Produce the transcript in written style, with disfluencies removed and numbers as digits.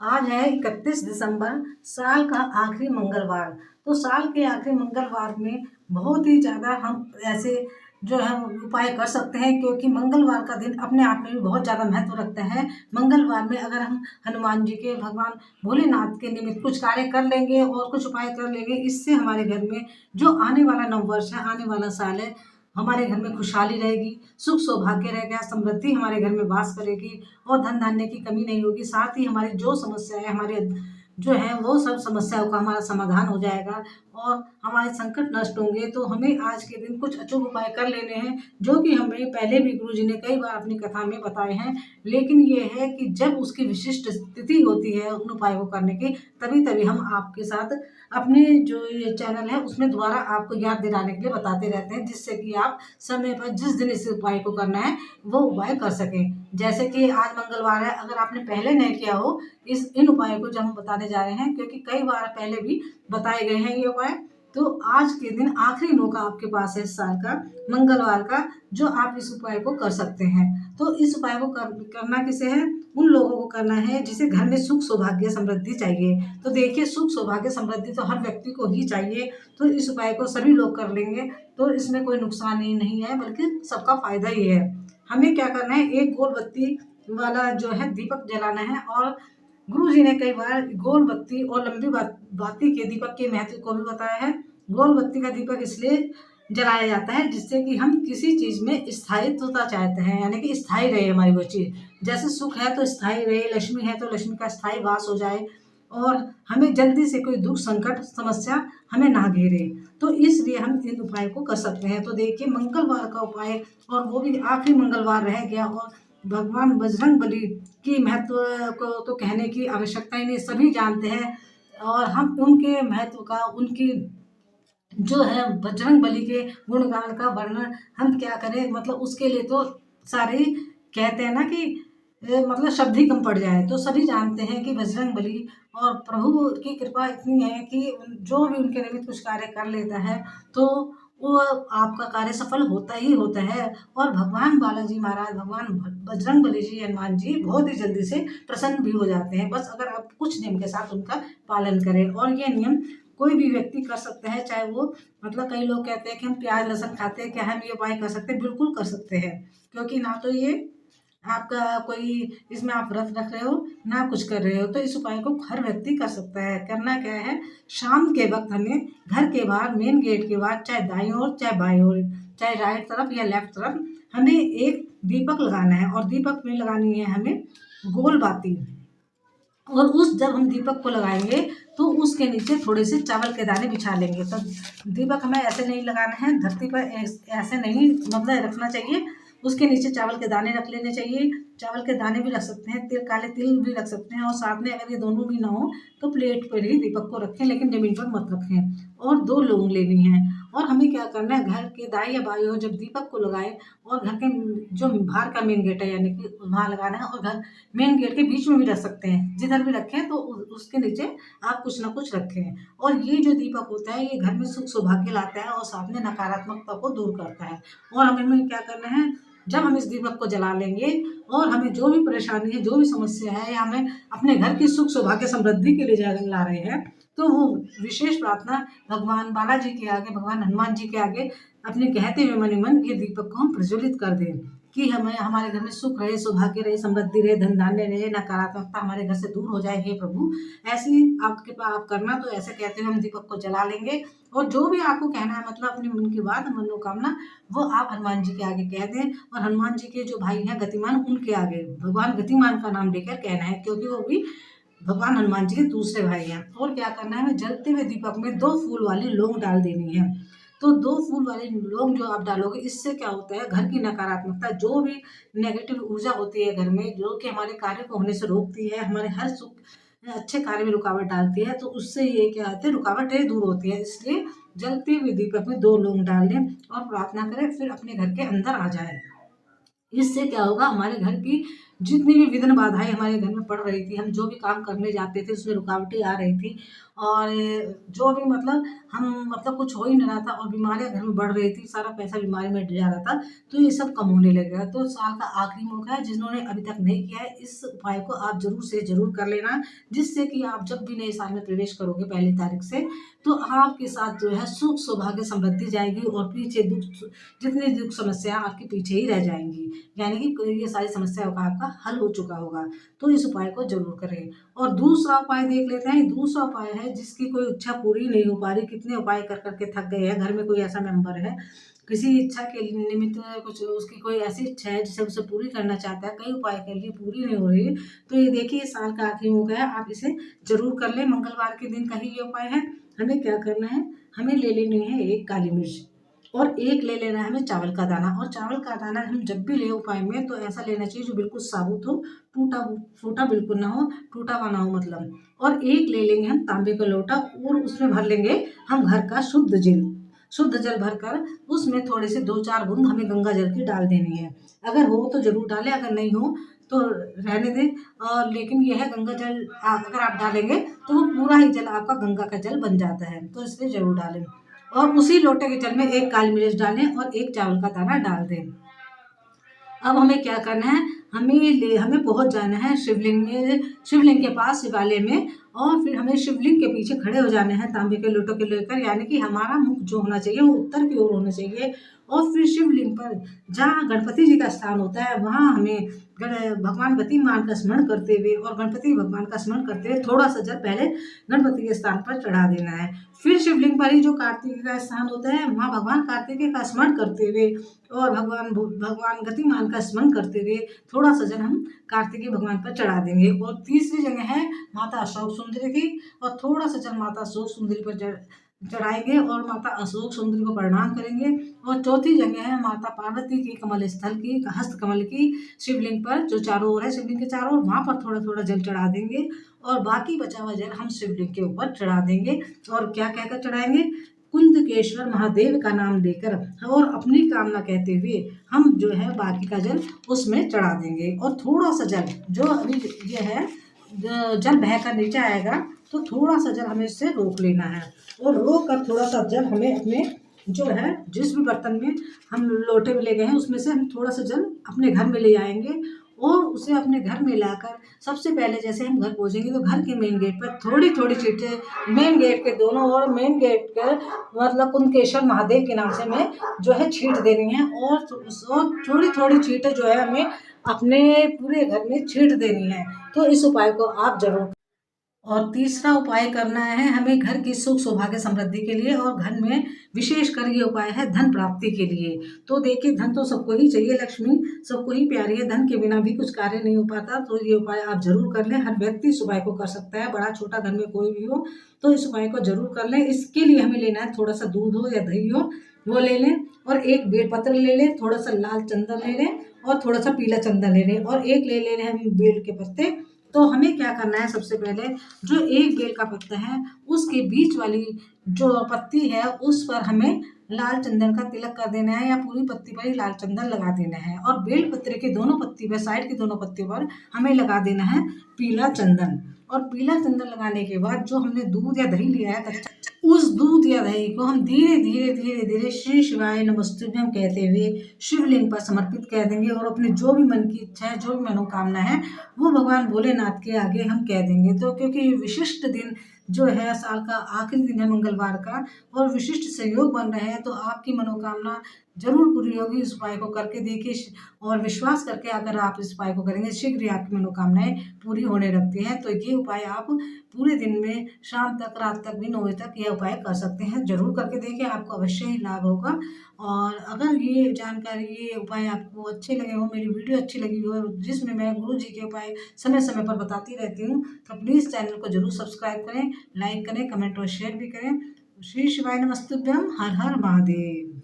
आज है 31 दिसंबर, साल का आखिरी मंगलवार। तो साल के आखिरी मंगलवार में बहुत ही ज़्यादा हम ऐसे जो है उपाय कर सकते हैं, क्योंकि मंगलवार का दिन अपने आप में भी बहुत ज़्यादा महत्व रखता है। मंगलवार में अगर हम हनुमान जी के, भगवान भोलेनाथ के निमित्त कुछ कार्य कर लेंगे और कुछ उपाय कर लेंगे, इससे हमारे घर में जो आने वाला नववर्ष है, आने वाला साल है, हमारे घर में खुशहाली रहेगी, सुख सौभाग्य रहेगा, समृद्धि हमारे घर में वास करेगी और धन धान्य की कमी नहीं होगी। साथ ही हमारी जो समस्या है, हमारे जो है वो सब समस्याओं का हमारा समाधान हो जाएगा और हमारे संकट नष्ट होंगे। तो हमें आज के दिन कुछ अचूक उपाय कर लेने हैं, जो कि हमें पहले भी गुरु जी ने कई बार अपनी कथा में बताए हैं। लेकिन ये है कि जब उसकी विशिष्ट स्थिति होती है उन उपायों को करने की, तभी तभी हम आपके साथ अपने जो ये चैनल है उसमें दोबारा आपको याद दिलाने के लिए बताते रहते हैं, जिससे कि आप समय पर जिस दिन इस उपाय को करना है वो उपाय कर सकें। जैसे कि आज मंगलवार है, अगर आपने पहले नहीं किया हो इस इन उपायों को, जब हम बताने जा रहे हैं, क्योंकि कई बार पहले भी बताए गए हैं ये उपाय, तो आज के दिन आखिरी मौका आपके पास है इस साल का, मंगलवार का, जो आप इस उपाय को कर सकते हैं। तो इस उपाय को करना किसे है? उन लोगों को करना है जिसे घर में सुख सौभाग्य समृद्धि चाहिए। तो देखिए, सुख सौभाग्य समृद्धि तो हर व्यक्ति को ही चाहिए, तो इस उपाय को सभी लोग कर लेंगे, तो इसमें कोई नुकसान ही नहीं है, बल्कि सबका फायदा ही है। हमें क्या करना है, एक गोल बत्ती वाला जो है दीपक जलाना है। और गुरु जी ने कई बार गोल बत्ती और लंबी बाती के दीपक के महत्व को भी बताया है। गोल बत्ती का दीपक इसलिए जलाया जाता है जिससे कि हम किसी चीज में स्थायित्वता चाहते हैं, यानी कि स्थायी रहे हमारी वो चीज। जैसे सुख है तो स्थायी रहे, लक्ष्मी है तो लक्ष्मी का स्थायी वास हो जाए, और हमें जल्दी से कोई दुख संकट समस्या हमें ना घेरे। तो इसलिए हम इन उपाय को कर सकते हैं। तो देखिए, मंगलवार का उपाय, और वो भी आखिरी मंगलवार रह गया, और भगवान बजरंग बली की महत्व को तो कहने की आवश्यकता ही नहीं, सभी जानते हैं। और हम उनके महत्व का, उनकी जो है बजरंग बली के गुणगान का वर्णन हम क्या करें, मतलब उसके लिए तो सारे ही कहते हैं ना कि मतलब शब्द ही कम पड़ जाए। तो सभी जानते हैं कि बजरंग बली और प्रभु की कृपा इतनी है कि जो भी उनके निमित्त कुछ कार्य कर लेता है, तो वो आपका कार्य सफल होता ही होता है। और भगवान बालाजी महाराज, भगवान बजरंग बली जी, हनुमान जी बहुत ही जल्दी से प्रसन्न भी हो जाते हैं, बस अगर आप कुछ नियम के साथ उनका पालन करें। और ये नियम कोई भी व्यक्ति कर सकता है, चाहे वो, मतलब कई लोग कहते हैं कि हम प्याज लहसुन खाते हैं, क्या हम ये उपाय कर सकते हैं? बिल्कुल कर सकते हैं, क्योंकि ना तो ये आपका कोई इसमें आप व्रत रख रहे हो, ना कुछ कर रहे हो। तो इस उपाय को हर व्यक्ति कर सकता है। करना क्या है, शाम के वक्त हमें घर के बाहर, मेन गेट के बाहर, चाहे दाईं ओर चाहे बाईं ओर, चाहे राइट तरफ या लेफ्ट तरफ, हमें एक दीपक लगाना है। और दीपक में लगानी है हमें गोल बाती। और उस जब हम दीपक को लगाएंगे तो उसके नीचे थोड़े से चावल के दाने बिछा लेंगे। तो दीपक हमें ऐसे नहीं लगाना है धरती पर, ऐसे नहीं मतलब रखना चाहिए। उसके नीचे चावल के दाने रख लेने चाहिए। चावल के दाने भी रख सकते हैं, तिल, काले तिल भी रख सकते हैं। और साथ में अगर ये दोनों भी ना हो तो प्लेट पर ही दीपक को रखें, लेकिन जमीन पर मत रखें। और 2 लौंग लेनी है। और हमें क्या करना है, घर के दाएं या बाईं ओर जब दीपक को लगाए, और घर के जो बाहर का मेन गेट है, यानी कि वहाँ लगाना है, और घर मेन गेट के बीच में भी रख सकते हैं, जिधर भी रखें तो उसके नीचे आप कुछ ना कुछ रखें। और ये जो दीपक होता है, ये घर में सुख सौभाग्य लाता है और साथ में नकारात्मकता को दूर करता है। और हमें क्या करना है, जब हम इस दीपक को जला लेंगे और हमें जो भी परेशानी है, जो भी समस्या है, या हमें अपने घर की सुख सौभाग्य समृद्धि के लिए जला रहे हैं, तो वो विशेष प्रार्थना भगवान बालाजी के आगे, भगवान हनुमान जी के आगे अपने कहते हुए मन ही मन ये दीपक को हम प्रज्वलित कर दें, कि हमें, हमारे घर में सुख रहे, सौभाग्य रहे, समृद्धि रहे, धन धान्य रहे, नकारात्मकता हमारे घर से दूर हो जाए, हे प्रभु। ऐसे ही आपके पास आप करना। तो ऐसे कहते हुए हम दीपक को जला लेंगे, और जो भी आपको कहना है, मतलब अपने मन की बात, मनोकामना, वो आप हनुमान जी के आगे कह दें। और हनुमान जी के जो भाई हैं गतिमान, उनके आगे भगवान गतिमान का नाम लेकर कहना है, क्योंकि वो भी भगवान हनुमान जी के दूसरे भाई हैं। और क्या करना है, हमें जलते हुए दीपक में 2 फूल वाली लौंग डाल देनी है। तो 2 फूल वाली लौंग जो आप डालोगे, इससे क्या होता है, घर की नकारात्मकता, जो भी नेगेटिव ऊर्जा होती है घर में, जो कि हमारे कार्य को होने से रोकती है, हमारे हर सुख अच्छे कार्य में रुकावट डालती है, तो उससे ये क्या होता है, रुकावटें दूर होती है। इसलिए जलते हुए दीपक में 2 लौंग डाल लें और प्रार्थना करें, फिर अपने घर के अंदर आ जाए। इससे क्या होगा, हमारे घर की जितनी भी विघ्न बाधाएं हमारे घर में पड़ रही थी, हम जो भी काम करने जाते थे उसमें रुकावटें आ रही थी, और जो भी मतलब हम मतलब कुछ हो ही नहीं रहा था और बीमारियाँ घर में बढ़ रही थी, सारा पैसा बीमारी में जा रहा था, तो ये सब कम होने लगेगा। तो साल का आखिरी मौका है, जिन्होंने अभी तक नहीं किया है, इस उपाय को आप ज़रूर से ज़रूर कर लेना, जिससे कि आप जब भी नए साल में प्रवेश करोगे पहली तारीख से, तो आपके साथ जो है सुख, सौभाग्य, समृद्धि जाएगी और पीछे जितनी दुःख समस्या आपके पीछे ही रह जाएँगी। यानी कि ये सारी समस्याओं का आपका हल हो चुका होगा। तो इस उपाय को ज़रूर करें। और दूसरा उपाय देख लेते हैं। दूसरा उपाय है जिसकी कोई इच्छा पूरी नहीं हो पा रही, कितने उपाय कर के थक गए हैं, घर में कोई ऐसा मेंबर है, किसी इच्छा के निमित्त कुछ उसकी कोई ऐसी इच्छा है जिसे उसे पूरी करना चाहता है, कई उपाय कर लिए पूरी नहीं हो रही, तो ये देखिए साल का आखिरी मौका है, आप इसे ज़रूर कर लें। मंगलवार के दिन का ही ये उपाय है। हमें क्या करना है, हमें ले लेनी है एक काली मिर्च और एक ले लेना है हमें चावल का दाना। और चावल का दाना हम जब भी ले उपाय में तो ऐसा लेना चाहिए जो बिल्कुल साबुत हो, टूटा फूटा बिल्कुल ना हो, टूटा हुआ ना हो मतलब। और एक ले लेंगे हम तांबे का लोटा और उसमें भर लेंगे हम घर का शुद्ध जल भरकर उसमें थोड़े से 2-4 बूंद हमें गंगा जल की डाल देनी है। अगर हो तो ज़रूर डालें, अगर नहीं हो तो रहने दें। लेकिन यह है गंगा जल अगर आप डालेंगे तो वो पूरा ही जल आपका गंगा का जल बन जाता है, तो इसलिए ज़रूर डालें। और उसी लोटे के जल में एक काली मिर्च डालें और एक चावल का दाना डाल दें। अब हमें क्या करना है, हमें पहुंच जाना है शिवलिंग के पास, शिवालय में। और फिर हमें शिवलिंग के पीछे खड़े हो जाने हैं तांबे के लोटों के लेकर, यानी कि हमारा मुख जो होना चाहिए वो उत्तर की ओर होना चाहिए। और फिर शिवलिंग पर जहाँ गणपति जी का स्थान होता है वहाँ हमें भगवान गतिमान का स्मरण करते हुए और गणपति भगवान का स्मरण करते हुए थोड़ा सा जल पहले गणपति के स्थान पर चढ़ा देना है। फिर शिवलिंग पर ही जो कार्तिकेय का स्थान होता है वहाँ भगवान कार्तिकेय का स्मरण करते हुए और भगवान गतिमान का स्मरण करते हुए थोड़ा सा जल हम कार्तिकेय भगवान पर चढ़ा देंगे। और तीसरी जगह है माता अशोक सुंदरी की, और थोड़ा सा जल माता अशोक सुंदरी पर चढ़ाएंगे और माता अशोक सुंदरी को प्रणाम करेंगे। और चौथी जगह है माता पार्वती की कमल स्थल की, हस्त कमल की, शिवलिंग पर जो चारों ओर है, शिवलिंग के चारों ओर, वहाँ पर थोड़ा थोड़ा जल चढ़ा देंगे और बाकी बचा हुआ जल हम शिवलिंग के ऊपर चढ़ा देंगे। और क्या कहकर चढ़ाएंगे, कुंदकेश्वर महादेव का नाम लेकर और अपनी कामना कहते हुए हम जो है बाकी का जल उसमें चढ़ा देंगे। और थोड़ा सा जल जो अभी ये है जल बहकर नीचे आएगा तो थोड़ा सा जल हमें इससे रोक लेना है। और रोक कर थोड़ा सा जल हमें अपने जो है जिस भी बर्तन में हम लोटे में ले गए हैं उसमें से हम थोड़ा सा जल अपने घर में ले आएंगे और उसे अपने घर में लाकर सबसे पहले जैसे हम घर पहुंचेंगे तो घर के मेन गेट पर थोड़ी थोड़ी छींटे मेन गेट के दोनों ओर, मेन गेट के मतलब कुंदकेश्वर महादेव के नाम से हमें जो है छींट देनी है। और थोड़ी थोड़ी छींटे जो है हमें अपने पूरे घर में छींट देनी है। तो इस उपाय को आप जरूर। और तीसरा उपाय करना है हमें घर की सुख सौभाग्य समृद्धि के लिए, और घर में विशेषकर ये उपाय है धन प्राप्ति के लिए। तो देखिए धन तो सबको ही चाहिए, लक्ष्मी सबको ही प्यारी है, धन के बिना भी कुछ कार्य नहीं हो पाता। तो ये उपाय आप जरूर कर लें, हर व्यक्ति इस उपाय को कर सकता है, बड़ा छोटा घर में कोई भी हो तो इस उपाय को जरूर कर लें। इसके लिए हमें लेना है थोड़ा सा दूध हो या दही हो वो ले लें, और एक बेलपत्र ले लें, थोड़ा सा लाल चंदन ले लें और थोड़ा सा पीला चंदन ले लें, और एक ले लें हम बेल के पत्ते। तो हमें क्या करना है, सबसे पहले जो एक बेल का पत्ता है उसके बीच वाली जो पत्ती है उस पर हमें लाल चंदन का तिलक कर देना है, या पूरी पत्ती पर ही लाल चंदन लगा देना है। और बेल पत्र के दोनों पत्ती पर, साइड की दोनों पत्तियों पर हमें लगा देना है पीला चंदन। और पीला चंदन लगाने के बाद जो हमने दूध या दही लिया है कच्चा, उस दूध या दही को हम धीरे धीरे धीरे धीरे श्री शिवाय नमस्तुभ्यम कहते हुए शिवलिंग पर समर्पित कर देंगे। और अपने जो भी मन की इच्छा है, जो भी मनोकामना है, वो भगवान भोलेनाथ के आगे हम कह देंगे। तो क्योंकि ये विशिष्ट दिन जो है, साल का आखिरी दिन है मंगलवार का, और विशिष्ट संयोग बन रहे हैं, तो आपकी मनोकामना जरूर पूरी होगी। इस उपाय को करके देखिए और विश्वास करके अगर आप इस उपाय को करेंगे शीघ्र ही आपकी मनोकामनाएं पूरी होने लगती हैं। तो ये उपाय आप पूरे दिन में शाम तक, रात तक भी 9 बजे तक यह उपाय कर सकते हैं। जरूर करके देखिए, आपको अवश्य ही लाभ होगा। और अगर ये जानकारी, ये उपाय आपको अच्छे लगे हो, मेरी वीडियो अच्छी लगी हो जिसमें मैं गुरु जी के उपाय समय समय पर बताती रहती हूँ, तो प्लीज़ चैनल को जरूर सब्सक्राइब करें, लाइक करें, कमेंट और शेयर भी करें। श्री शिवाय नमस्तुभ्यम। हर हर महादेव।